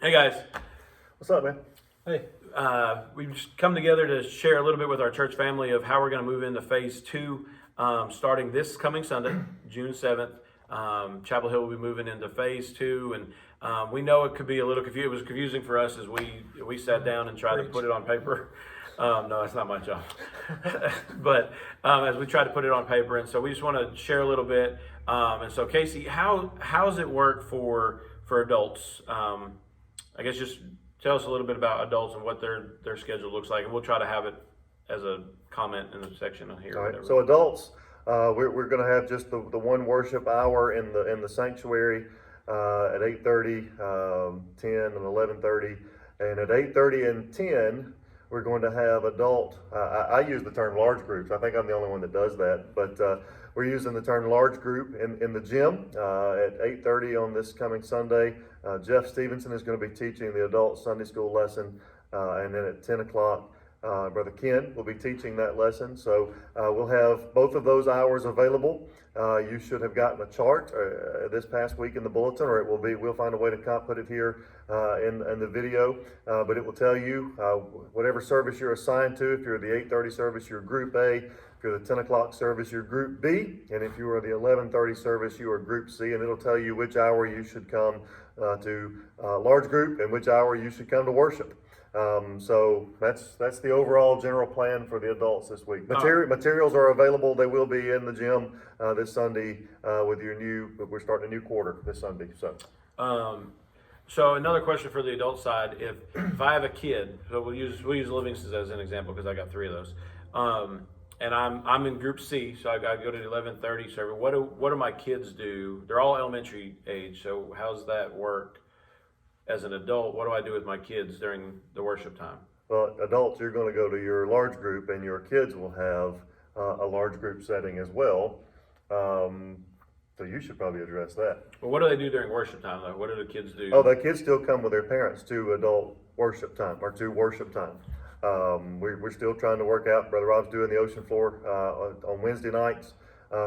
Hey guys, What's up, man? hey, we've just come together to share a little bit with our church family of how we're going to move into phase two, starting this coming Sunday, June 7th. Chapel Hill will be moving into phase two, and we know it could be a little confusing. It was confusing for us as we sat down and tried to put it on paper. No, that's not my job. But as we tried to put it on paper, and so we just want to share a little bit. And so, Casey, how does it work for adults? I guess just tell us a little bit about adults and what their schedule looks like, and we'll try to have it as a comment in the section here. All right. So adults, we're going to have just the one worship hour in the sanctuary at 8:30, 10, and 11:30, and at 8:30 and 10 we're going to have adult. I use the term large groups. I think I'm the only one that does that, but we're using the term large group in the gym at 8:30 on this coming Sunday. Jeff Stevenson is going to be teaching the adult Sunday school lesson, and then at 10 o'clock, Brother Ken will be teaching that lesson. So we'll have both of those hours available. You should have gotten a chart this past week in the bulletin, or we'll find a way to put it here in the video. But it will tell you whatever service you're assigned to. If you're the 8:30 service, you're Group A. If you're the 10 o'clock service, you're Group B. And if you are the 11:30 service, you are Group C. And it'll tell you which hour you should come to large group and which hour you should come to worship. So that's the overall general plan for the adults this week. Materials are available. They will be in the gym this Sunday with we're starting a new quarter this Sunday. So another question for the adult side: if I have a kid, so we'll use Livingston as an example because I got 3 of those, and I'm in Group C, so I got to go to the 11:30 service. What do my kids do? They're all elementary age, so how's that work? As an adult, what do I do with my kids during the worship time? Well, adults, you're going to go to your large group, and your kids will have a large group setting as well. So you should probably address that. Well, what do they do during worship time, though? What do the kids do? Oh, the kids still come with their parents to adult worship time, or to worship time. We're still trying to work out. Brother Rob's doing the ocean floor on Wednesday nights.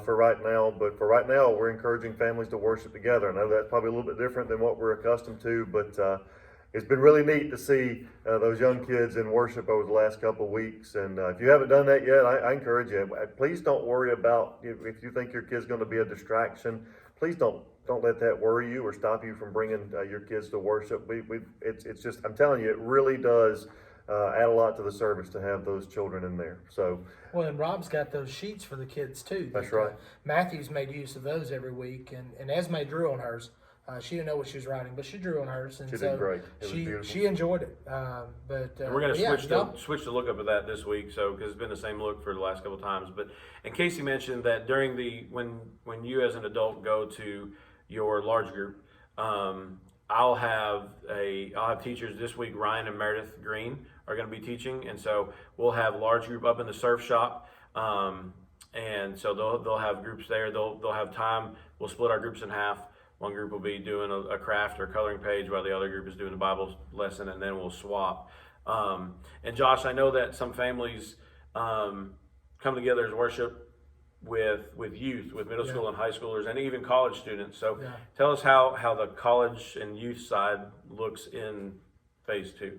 For right now, but for right now, we're encouraging families to worship together. I know that's probably a little bit different than what we're accustomed to, but it's been really neat to see those young kids in worship over the last couple of weeks. And if you haven't done that yet, I encourage you. Please don't worry about if you think your kid's going to be a distraction. Please don't let that worry you or stop you from bringing your kids to worship. It's just, I'm telling you, it really does add a lot to the service to have those children in there. So. Well, and Rob's got those sheets for the kids too. That's right. Matthew's made use of those every week, and Esme drew on hers. She didn't know what she was writing, but she drew on hers, and she did great. It was beautiful. She enjoyed it. But we're going to switch the look up of that this week, so because it's been the same look for the last couple of times. But and Casey mentioned that during when you as an adult go to your large group, I'll have teachers this week. Ryan and Meredith Green are going to be teaching, and so we'll have large group up in the surf shop, and so they'll have groups there. They'll have time. We'll split our groups in half. One group will be doing a craft or coloring page, while the other group is doing a Bible lesson, and then we'll swap. And Josh, I know that some families come together as worship with youth, with middle school and high schoolers, and even college students. So tell us how the college and youth side looks in phase 2.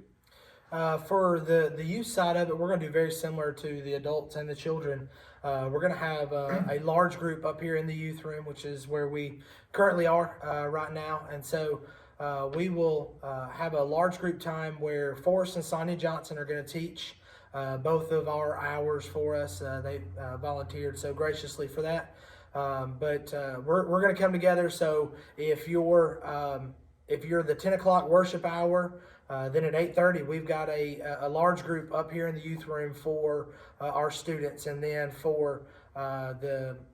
For the youth side of it, we're going to do very similar to the adults and the children. We're going to have a large group up here in the youth room, which is where we currently are right now. And so we will have a large group time where Forrest and Sonia Johnson are going to teach both of our hours for us. They volunteered so graciously for that. But we're going to come together. So if you're the 10 o'clock worship hour, then at 8:30 we've got a large group up here in the youth room for our students, and then for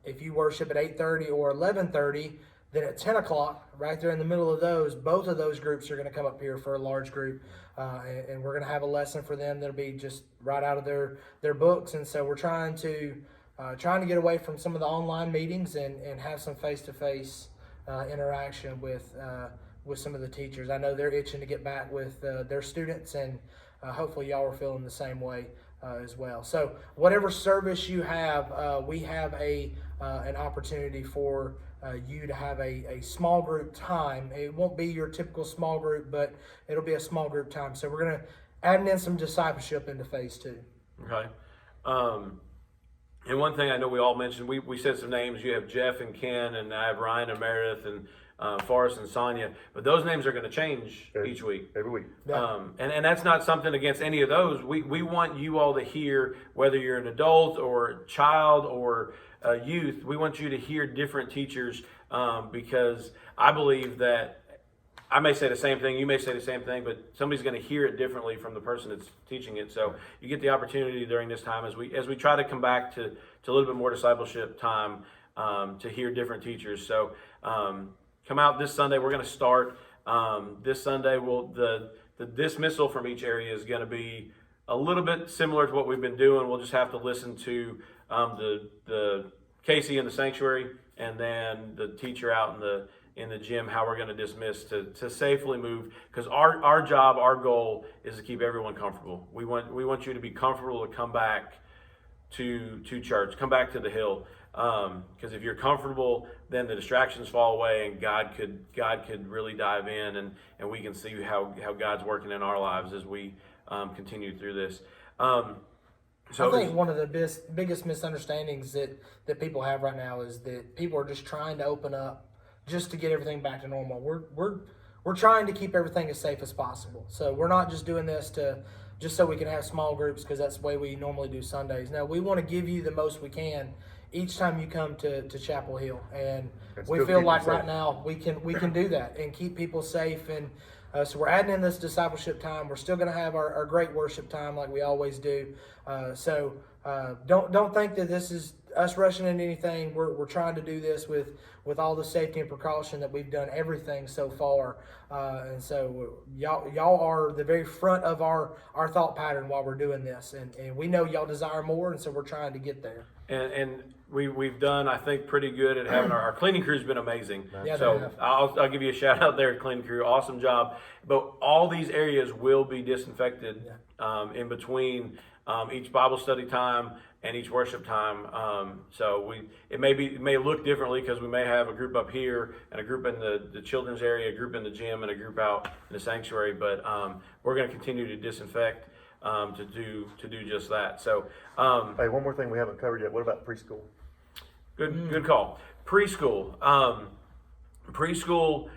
if you worship at 8:30 or 11:30, then at 10 o'clock, right there in the middle of those, both of those groups are going to come up here for a large group, and we're going to have a lesson for them that'll be just right out of their books. And so we're trying to get away from some of the online meetings and have some face-to-face interaction with some of the teachers. I know they're itching to get back with their students, and hopefully y'all are feeling the same way as well. So whatever service you have, we have an opportunity for you to have a small group time. It won't be your typical small group, but it'll be a small group time. So we're going to add in some discipleship into phase 2. Okay. And one thing I know we all mentioned, we said some names. You have Jeff and Ken, and I have Ryan and Meredith, and Forrest and Sonia. But those names are going to change each week. Every week. Yeah. And that's not something against any of those. We want you all to hear, whether you're an adult or a child or a youth, we want you to hear different teachers, because I believe that I may say the same thing, you may say the same thing, but somebody's going to hear it differently from the person that's teaching it. So you get the opportunity during this time as we try to come back to a little bit more discipleship time, to hear different teachers. So come out this Sunday. We're going to start this Sunday. The dismissal from each area is going to be a little bit similar to what we've been doing. We'll just have to listen to the Casey in the sanctuary, and then the teacher out in the gym, how we're going to dismiss to safely move, because our job, our goal is to keep everyone comfortable. We want you to be comfortable to come back to church, come back to the hill, because if you're comfortable, then the distractions fall away, and God could really dive in, and we can see how God's working in our lives as we continue through this. I think one of the biggest misunderstandings that people have right now is that people are just trying to open up just to get everything back to normal. We're trying to keep everything as safe as possible. So we're not just doing this just so we can have small groups because that's the way we normally do Sundays. No, we want to give you the most we can each time you come to Chapel Hill, and we feel like right now we can do that and keep people safe. And so we're adding in this discipleship time. We're still going to have our great worship time like we always do. So don't think that this is us rushing into anything. We're trying to do this with all the safety and precaution that we've done everything so far. And so y'all are the very front of our thought pattern while we're doing this. And we know y'all desire more, and so we're trying to get there. And we've done, I think, pretty good at having our cleaning crew's been amazing. Yeah, so I'll give you a shout out there, cleaning crew, awesome job. But all these areas will be disinfected in between each Bible study time and each worship time. So it may look differently because we may have a group up here and a group in the children's area, a group in the gym, and a group out in the sanctuary. But we're going to continue to disinfect to do just that. So hey, one more thing we haven't covered yet. What about preschool? Good call. Preschool. Preschool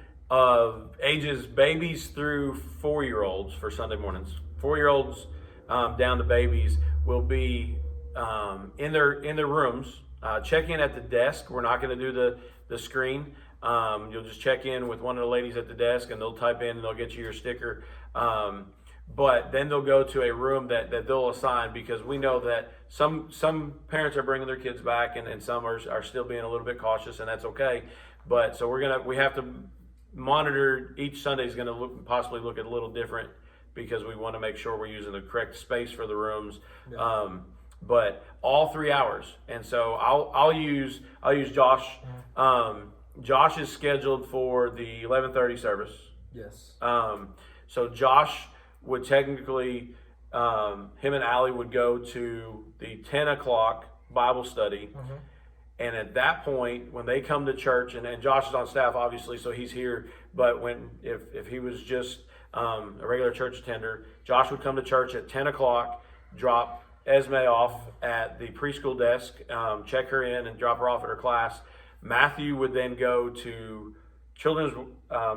ages babies through 4-year-olds for Sunday mornings. 4-year-olds down to babies will be in their rooms. Check in at the desk. We're not going to do the screen. You'll just check in with one of the ladies at the desk, and they'll type in and they'll get you your sticker. But then they'll go to a room that they'll assign, because we know that some parents are bringing their kids back, and some are still being a little bit cautious, and that's okay. But so we have to monitor. Each Sunday is going to possibly look a little different, because we want to make sure we're using the correct space for the rooms. Yeah. But all 3 hours, and so I'll use Josh. Josh is scheduled for the 11:30 service. Yes. So Josh would technically, him and Allie would go to the 10 o'clock Bible study. Mm-hmm. And at that point, when they come to church, and Josh is on staff, obviously, so he's here. But if he was just a regular church attender, Josh would come to church at 10 o'clock, drop Esme off at the preschool desk, check her in and drop her off at her class. Matthew would then go to children's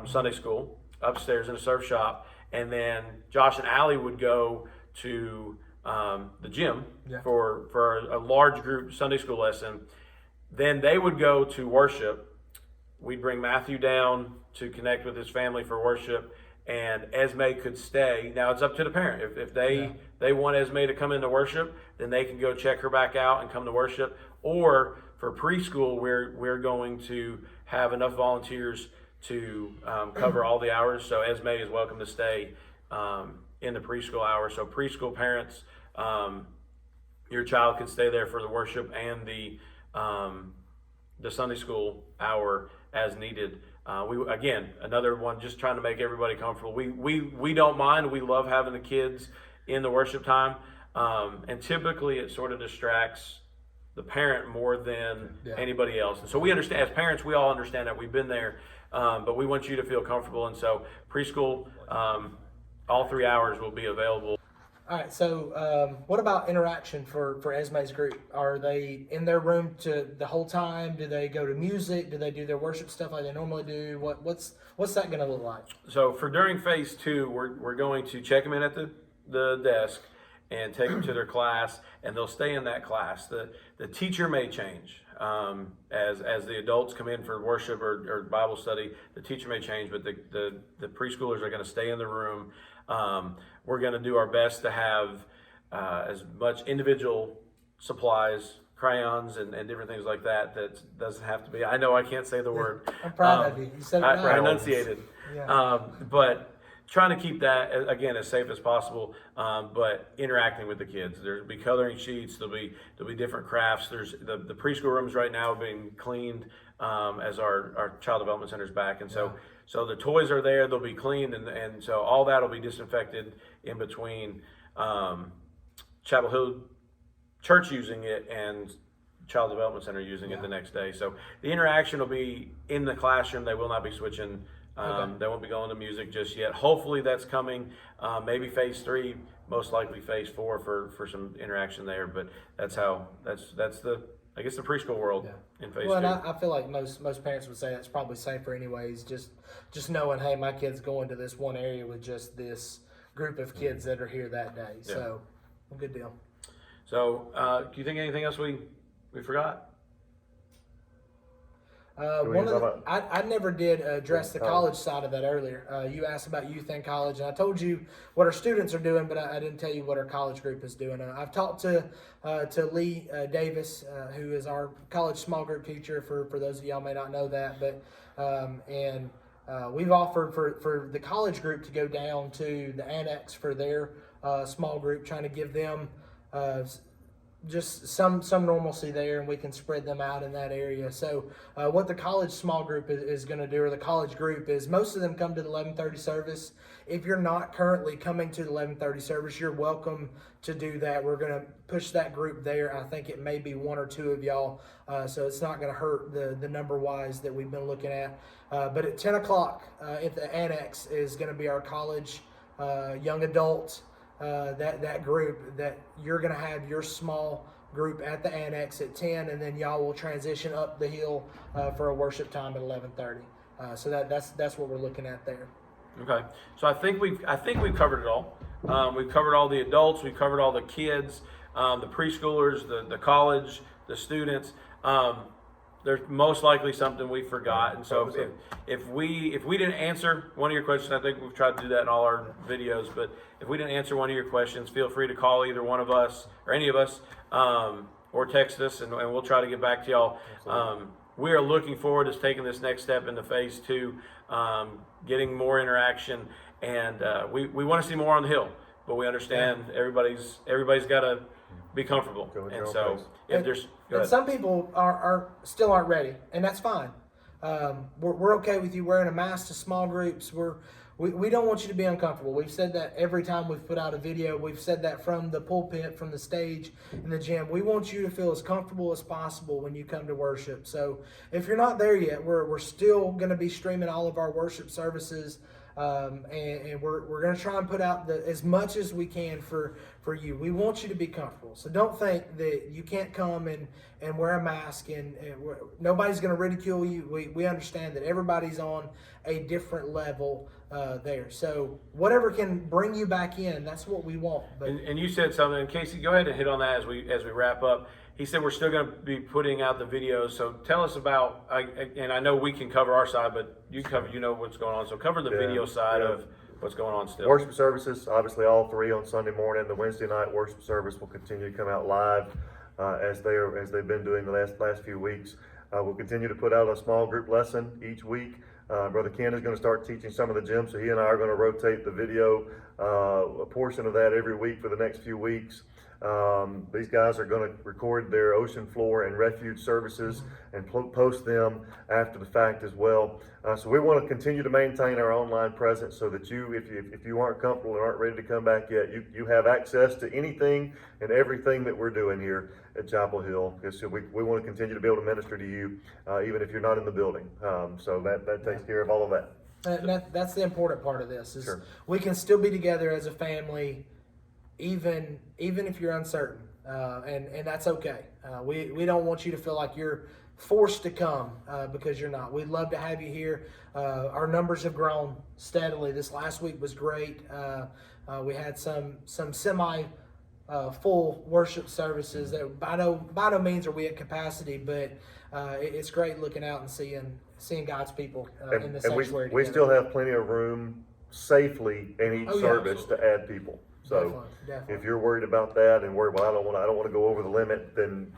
Sunday school upstairs in a surf shop. And then Josh and Allie would go to the gym for a large group Sunday school lesson. Then they would go to worship. We'd bring Matthew down to connect with his family for worship, and Esme could stay. Now it's up to the parent. If they want Esme to come into worship, then they can go check her back out and come to worship. Or for preschool, we're going to have enough volunteers to cover all the hours. So Esme is welcome to stay in the preschool hour. So preschool parents, your child can stay there for the worship and the Sunday school hour as needed. Again, another one, just trying to make everybody comfortable. We don't mind. We love having the kids in the worship time, and typically it sort of distracts the parent more than Yeah. anybody else. And so we understand, as parents, we all understand that. We've been there, but we want you to feel comfortable. And so preschool, all 3 hours will be available. All right. So, what about interaction for Esme's group? Are they in their room the whole time? Do they go to music? Do they do their worship stuff like they normally do? What's that going to look like? So for during phase 2, we're going to check them in at the desk and take them to their class, and they'll stay in that class. The teacher may change as the adults come in for worship or Bible study. The teacher may change, but the preschoolers are going to stay in the room. We're going to do our best to have as much individual supplies, crayons, and different things like that. That doesn't have to be. I know I can't say the word. I'm proud of you. You said it I right. enunciated. Yeah. But trying to keep that again as safe as possible, but interacting with the kids. There'll be coloring sheets. There'll be different crafts. There's the preschool rooms right now being cleaned as our child development center's back, and so the toys are there. They'll be cleaned, and so all that will be disinfected in between Chapel Hill Church using it and Child Development Center using it the next day. So the interaction will be in the classroom. They will not be switching. They won't be going to music just yet. Hopefully that's coming. Maybe phase 3, most likely phase 4 for some interaction there. But that's the I guess the preschool world in phase 2. Well, and I feel like most parents would say that's probably safer anyways. Just knowing, hey, my kid's going to this one area with just this group of kids that are here that day. Yeah. So, good deal. So, do you think anything else we forgot? I never did address the college side of that earlier. You asked about youth and college, and I told you what our students are doing, but I didn't tell you what our college group is doing. I've talked to Lee Davis, who is our college small group teacher. For those of y'all may not know that, but we've offered for the college group to go down to the annex for their small group, trying to give them just some normalcy there, and we can spread them out in that area. So what the college small group is going to do, or the college group, is most of them come to the 11:30 service. If you're not currently coming to the 11:30 service, you're welcome to do that. We're going to push that group there. I think it may be 1 or 2 of y'all, so it's not going to hurt the number wise that we've been looking at. But at 10 o'clock at the annex is going to be our college young adult that group, that you're going to have your small group at the annex at 10, and then y'all will transition up the hill for a worship time at 11:30. So that's what we're looking at there. Okay, so I think we've covered it all. We've covered all the adults. We've covered all the kids, the preschoolers, the college, the students. There's most likely something we forgot, and so if we didn't answer one of your questions, I think we've tried to do that in all our videos. But if we didn't answer one of your questions, feel free to call either one of us or any of us, or text us, and we'll try to get back to y'all. We are looking forward to taking this next step into phase 2, getting more interaction, and we want to see more on the hill. But we understand everybody's got to be comfortable, and so if there's and some people still aren't ready, and that's fine. We're okay with you wearing a mask to small groups. We don't want you to be uncomfortable. We've said that every time we've put out a video. We've said that from the pulpit, from the stage, in the gym. We want you to feel as comfortable as possible when you come to worship. So if you're not there yet, we're still going to be streaming all of our worship services. And we're going to try and put out as much as we can for you. We want you to be comfortable. So don't think that you can't come and wear a mask and nobody's going to ridicule you. We understand that everybody's on a different level there. So whatever can bring you back in, that's what we want. But and you said something, and Casey, go ahead and hit on that as we wrap up. He said we're still going to be putting out the videos. So tell us about, and I know we can cover our side, but you know what's going on. So cover the video side of what's going on still. Worship services, obviously all 3 on Sunday morning. The Wednesday night worship service will continue to come out live as they've been doing the last few weeks. We'll continue to put out a small group lesson each week. Brother Ken is going to start teaching some of the gym, so he and I are going to rotate the video, a portion of that every week for the next few weeks. These guys are going to record their ocean floor and refuge services and post them after the fact as well. So we want to continue to maintain our online presence so that if you aren't comfortable and aren't ready to come back yet, you have access to anything and everything that we're doing here at Chapel Hill. Because we want to continue to be able to minister to you, even if you're not in the building. So that takes care of all of that. And that's the important part of this. Is Sure. We can still be together as a family, even if you're uncertain, and that's okay. We don't want you to feel like you're forced to come because you're not. We'd love to have you here. Our numbers have grown steadily. This last week was great. We had some semi full worship services that by no means are we at capacity, but it's great looking out and seeing God's people in the sanctuary. We together. still have plenty of room safely in each Oh, yeah, service to add people. So Definitely. if you're worried about that and worried, well, I don't want to go over the limit, then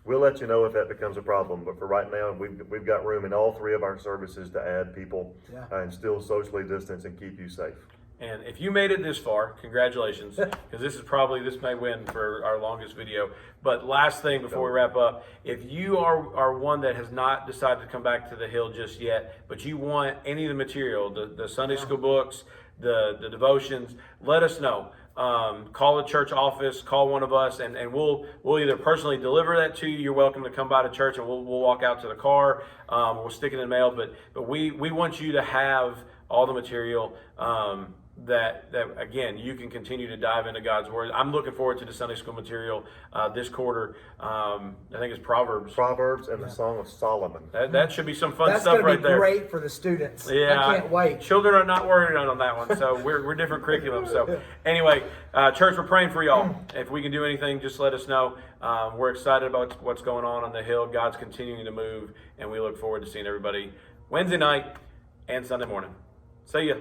we'll let you know if that becomes a problem. But for right now, we've got room in all 3 of our services to add people and still socially distance and keep you safe. And if you made it this far, congratulations, because this may win for our longest video. But last thing before we wrap up, if you are one that has not decided to come back to the Hill just yet, but you want any of the material, the Sunday school books, the devotions, let us know. Call the church office, call one of us, and we'll either personally deliver that to you. You're welcome to come by to church, and we'll walk out to the car. We'll stick it in the mail, but we want you to have all the material. That again, you can continue to dive into God's Word. I'm looking forward to the Sunday school material this quarter. I think it's Proverbs And the Song of Solomon. That should be some fun That's stuff gonna right be there. great for the students. Yeah, I can't wait. Children are not worried on that one, so we're different curriculum. So anyway, church, we're praying for y'all. If we can do anything, just let us know. We're excited about what's going on the Hill. God's continuing to move, and we look forward to seeing everybody Wednesday night and Sunday morning. See ya.